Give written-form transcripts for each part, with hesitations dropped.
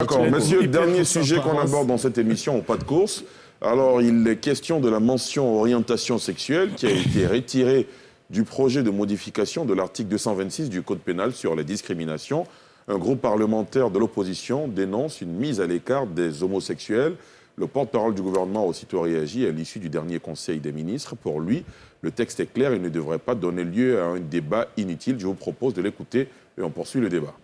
D'accord, messieurs, dernier sujet qu'on aborde dans cette émission au pas de course. Alors, il est question de la mention orientation sexuelle qui a été retirée du projet de modification de l'article 226 du Code pénal sur les discriminations. Un groupe parlementaire de l'opposition dénonce une mise à l'écart des homosexuels. Le porte-parole du gouvernement a aussitôt réagi à l'issue du dernier Conseil des ministres. Pour lui, le texte est clair et ne devrait pas donner lieu à un débat inutile. Je vous propose de l'écouter et on poursuit le débat.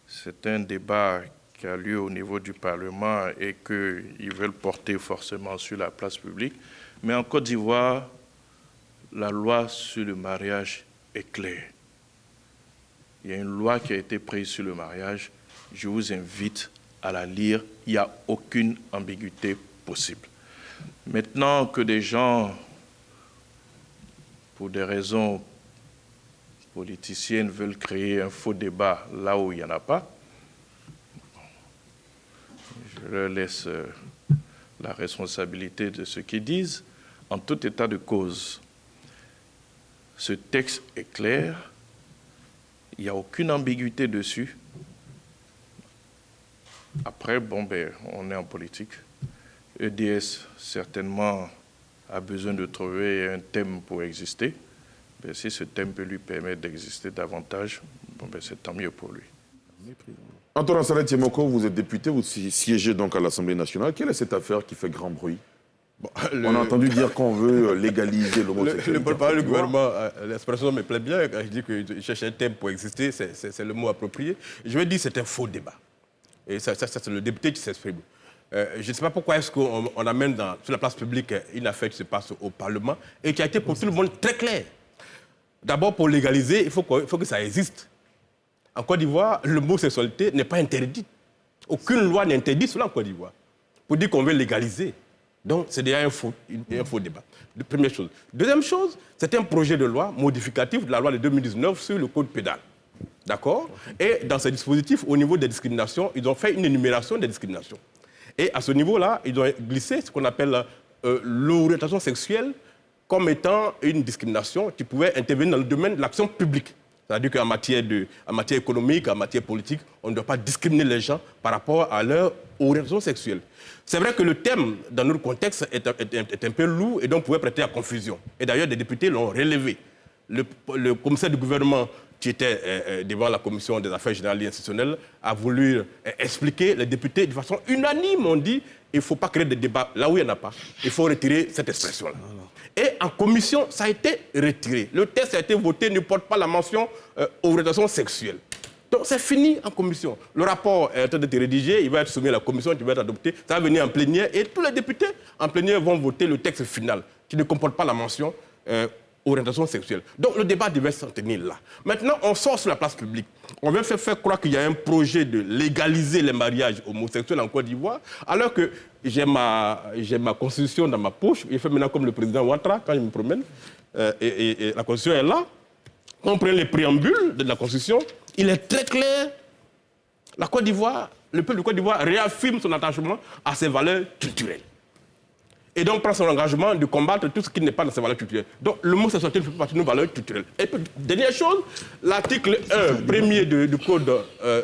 C'est un débat qui a lieu au niveau du Parlement et qu'ils veulent porter forcément sur la place publique. Mais en Côte d'Ivoire, la loi sur le mariage est claire. Il y a une loi qui a été prise sur le mariage. Je vous invite à la lire. Il n'y a aucune ambiguïté possible. Maintenant que des gens, pour des raisons politiciennes, veulent créer un faux débat là où il n'y en a pas, je leur laisse la responsabilité de ce qu'ils disent. En tout état de cause, ce texte est clair, il n'y a aucune ambiguïté dessus. Après, on est en politique. EDS, certainement, a besoin de trouver un thème pour exister. Si ce thème peut lui permettre d'exister davantage, c'est tant mieux pour lui. Antonin Saleh-Tiemoko, vous êtes député, vous siégez donc à l'Assemblée nationale. Quelle est cette affaire qui fait grand bruit? On a entendu dire qu'on veut légaliser l'homosexualité. Le porte-parole du gouvernement, l'expression me plaît bien, quand je dis qu'il cherche un thème pour exister, c'est le mot approprié. Je vais dire que c'est un faux débat. Et ça c'est le député qui s'exprime. Je ne sais pas pourquoi est-ce qu'on amène sur la place publique une affaire qui se passe au Parlement et qui a été pour tout le monde très clair. D'abord, pour légaliser, il faut que ça existe. En Côte d'Ivoire, l'homosexualité n'est pas interdite. Aucune loi n'interdit cela en Côte d'Ivoire. Pour dire qu'on veut légaliser. Donc, c'est déjà un faux débat. Première chose. Deuxième chose, c'est un projet de loi modificatif de la loi de 2019 sur le Code pénal. D'accord? Et dans ce dispositif, au niveau des discriminations, ils ont fait une énumération des discriminations. Et à ce niveau-là, ils ont glissé ce qu'on appelle l'orientation sexuelle comme étant une discrimination qui pouvait intervenir dans le domaine de l'action publique. C'est-à-dire qu'en matière économique, en matière politique, on ne doit pas discriminer les gens par rapport à leur orientation sexuelle. C'est vrai que le thème, dans notre contexte, est un peu lourd et donc pouvait prêter à confusion. Et d'ailleurs, des députés l'ont relevé. Le commissaire du gouvernement qui était devant la commission des affaires générales et institutionnelles a voulu expliquer. Les députés, de façon unanime, ont dit il ne faut pas créer de débat là où il n'y en a pas. Il faut retirer cette expression-là. Et en commission, ça a été retiré. Le texte a été voté, ne porte pas la mention orientation sexuelle. Donc c'est fini en commission. Le rapport est en train d'être rédigé, il va être soumis à la commission, qui va être adopté, ça va venir en plénière et tous les députés en plénière vont voter le texte final qui ne comporte pas la mention orientation sexuelle. Donc le débat devait s'en tenir là. Maintenant, on sort sur la place publique. On veut faire croire qu'il y a un projet de légaliser les mariages homosexuels en Côte d'Ivoire, alors que j'ai ma constitution dans ma poche. Je fais maintenant comme le président Ouattara quand je me promène. Et la constitution est là. On prend les préambules de la constitution. Il est très clair. La Côte d'Ivoire, le peuple de Côte d'Ivoire réaffirme son attachement à ses valeurs culturelles. Et donc prend son engagement de combattre tout ce qui n'est pas dans ses valeurs culturelles. Donc l'homosexualité fait partie de nos valeurs culturelles. Et puis, dernière chose, l'article 1, premier du Code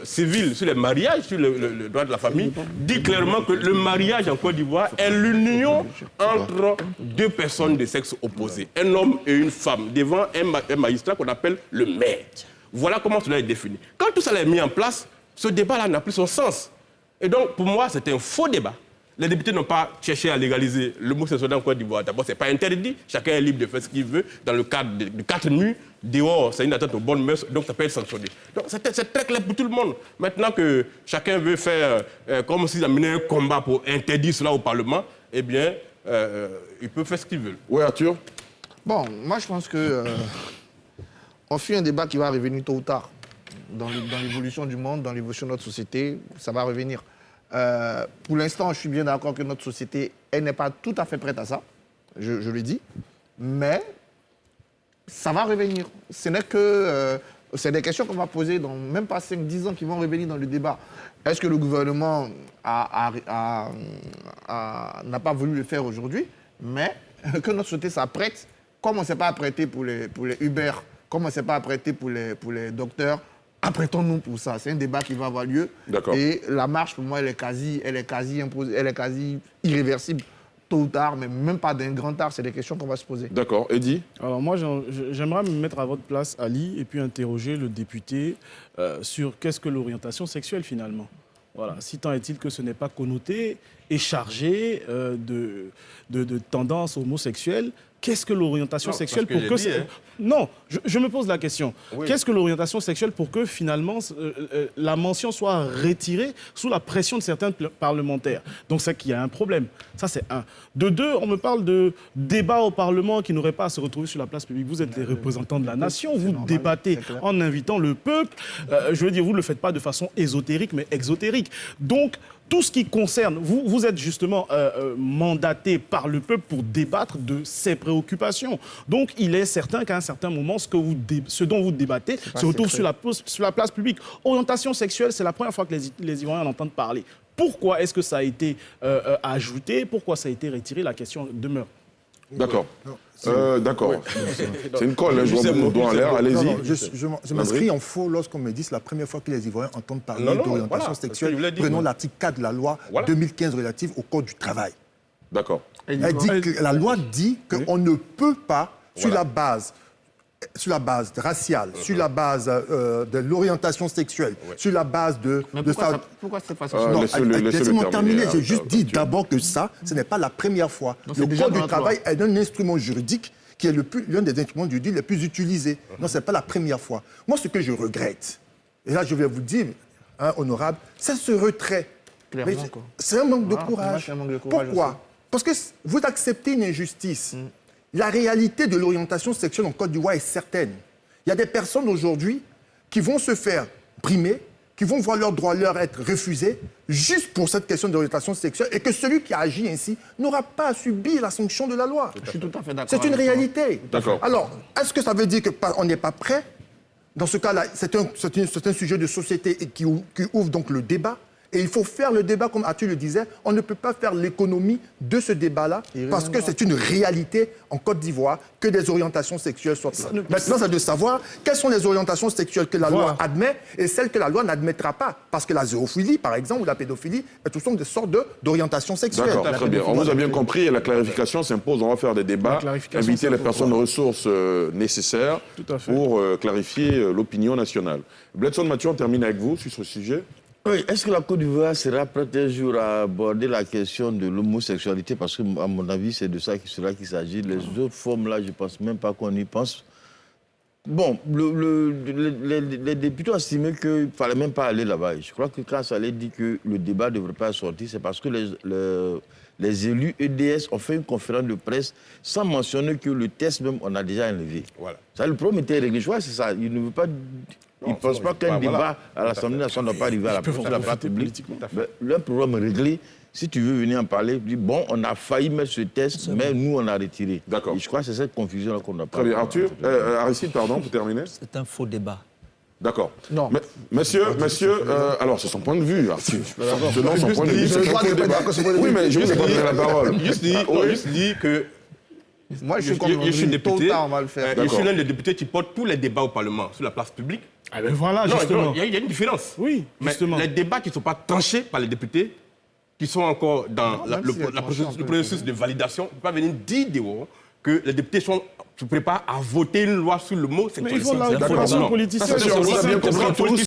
civil sur les mariages, sur le droit de la famille, dit clairement que le mariage en Côte d'Ivoire est l'union entre deux personnes de sexe opposé, un homme et une femme, devant un magistrat qu'on appelle le maire. Voilà comment cela est défini. Quand tout ça est mis en place, ce débat-là n'a plus son sens. Et donc, pour moi, c'est un faux débat. Les députés n'ont pas cherché à légaliser l'homosexualité en Côte d'Ivoire. D'abord, ce n'est pas interdit. Chacun est libre de faire ce qu'il veut dans le cadre de 4 murs. Dehors, c'est une atteinte aux bonnes mœurs, donc ça peut être sanctionné. Donc c'est très clair pour tout le monde. Maintenant que chacun veut faire comme s'il amenait un combat pour interdire cela au Parlement, eh bien, il peut faire ce qu'il veut. Oui, Arthur? Bon, moi je pense que on fait un débat qui va revenir tôt ou tard. Dans l'évolution du monde, dans l'évolution de notre société, ça va revenir. Pour l'instant, je suis bien d'accord que notre société, elle n'est pas tout à fait prête à ça, je le dis, mais ça va revenir. Ce n'est que... c'est des questions qu'on va poser dans même pas 5-10 ans qui vont revenir dans le débat. Est-ce que le gouvernement n'a pas voulu le faire aujourd'hui, mais que notre société s'apprête, comme on ne s'est pas apprêté pour les Uber, comme on ne s'est pas apprêté pour les docteurs, Apprêtons-nous pour ça. C'est un débat qui va avoir lieu. D'accord. Et la marche, pour moi, elle est quasi imposée, elle est quasi irréversible, tôt ou tard, mais même pas d'un grand tard. C'est des questions qu'on va se poser. D'accord. Eddy? Alors moi, j'aimerais me mettre à votre place, Ali, et puis interroger le député sur qu'est-ce que l'orientation sexuelle finalement. Voilà. Si tant est-il que ce n'est pas connoté et chargé de tendances homosexuelles, qu'est-ce que l'orientation sexuelle pour que... Non, je me pose la question. Oui. Qu'est-ce que l'orientation sexuelle pour que finalement la mention soit retirée sous la pression de certains parlementaires? Donc c'est qu'il y a un problème. Ça c'est un. De deux, on me parle de débat au Parlement qui n'aurait pas à se retrouver sur la place publique. Vous êtes les représentants de la nation, vous débattez en invitant le peuple. Je veux dire, vous ne le faites pas de façon ésotérique mais exotérique. Donc tout ce qui concerne, vous êtes justement mandaté par le peuple pour débattre de ses préoccupations. Donc il est certain qu'à un certain moment, ce dont vous débattez se retrouve sur la place publique. Orientation sexuelle, c'est la première fois que les Ivoiriens en entendent parler. Pourquoi est-ce que ça a été ajouté? Pourquoi ça a été retiré? La question demeure. D'accord. D'accord. C'est une colle, je vois beaucoup de doigts en l'air. Allez-y. Je m'inscris en faux lorsqu'on me dit que c'est la première fois que les Ivoiriens entendent parler d'orientation sexuelle. Prenons l'article 4 de la loi 2015 relative au Code du travail. D'accord. La loi dit qu'on ne peut pas, sur la base raciale, sur la base de l'orientation sexuelle, sur la base de... Pourquoi c'est pas ça? Laissez-moi terminer. J'ai juste dit d'abord que ça, ce n'est pas la première fois. Le Code du travail est un instrument juridique qui est l'un des instruments juridiques les plus utilisés. Non, ce n'est pas la première fois. Moi, ce que je regrette, et là, je vais vous dire, honorable, c'est ce retrait. C'est un manque de courage. Pourquoi? Parce que vous acceptez une injustice. La réalité de l'orientation sexuelle en Côte d'Ivoire est certaine. Il y a des personnes aujourd'hui qui vont se faire brimer, qui vont voir leurs droits leur être refusés, juste pour cette question d'orientation sexuelle, et que celui qui a agi ainsi n'aura pas à subir la sanction de la loi. Je suis tout à fait d'accord. C'est une réalité. D'accord. Alors, est-ce que ça veut dire qu'on n'est pas prêt? Dans ce cas-là, c'est un sujet de société qui ouvre donc le débat. Et il faut faire le débat, comme Arthur le disait. On ne peut pas faire l'économie de ce débat-là parce que c'est une réalité en Côte d'Ivoire que des orientations sexuelles soient là. Maintenant, c'est de savoir quelles sont les orientations sexuelles que la loi admet et celles que la loi n'admettra pas. Parce que la zoophilie, par exemple, ou la pédophilie, tout sont des sortes d'orientations sexuelles. D'accord, très bien. On vous a bien compris et la clarification s'impose. On va faire des débats, inviter les personnes ressources nécessaires pour clarifier l'opinion nationale. Bledson Mathieu, on termine avec vous sur ce sujet. Oui, est-ce que la Côte d'Ivoire sera prête un jour à aborder la question de l'homosexualité? Parce que, à mon avis, c'est de ça qu'il s'agit. Les autres formes-là, je ne pense même pas qu'on y pense. Bon, les députés ont estimé qu'il ne fallait même pas aller là-bas. Je crois que quand ça allait dire que le débat ne devrait pas sortir, c'est parce que les élus EDS ont fait une conférence de presse sans mentionner que le test même, on a déjà enlevé. Voilà. Ça, le problème était réglé. Je crois que c'est ça. Il ne veut pas... Ils ne pensent pas qu'un débat à l'Assemblée nationale ne doit pas arriver à la place publique. Le problème est réglé. Si tu veux venir en parler, dis bon, on a failli mettre ce test, mais nous, on a retiré. D'accord. Je crois que c'est cette confusion-là qu'on n'a pas. Très bien. Arthur, Aristide, pardon, pour terminer. C'est un faux débat. D'accord. Non. Monsieur, alors c'est son point de vue, Arthur. Selon son point de vue, c'est un faux débat. Oui, mais je vous ai donné la parole. Juste dit que... Moi, je suis député. On va le faire. Je suis l'un des députés qui porte tous les débats au Parlement sur la place publique. Ah ben voilà, justement. Il y a une différence. Oui, justement. Mais les débats qui ne sont pas tranchés par les députés, qui sont encore dans le processus de validation, ne peuvent pas venir dire que les députés se préparent à voter une loi sur le mot sexualité. Mais il faut la formation politique. Ça, on a bien compris tous.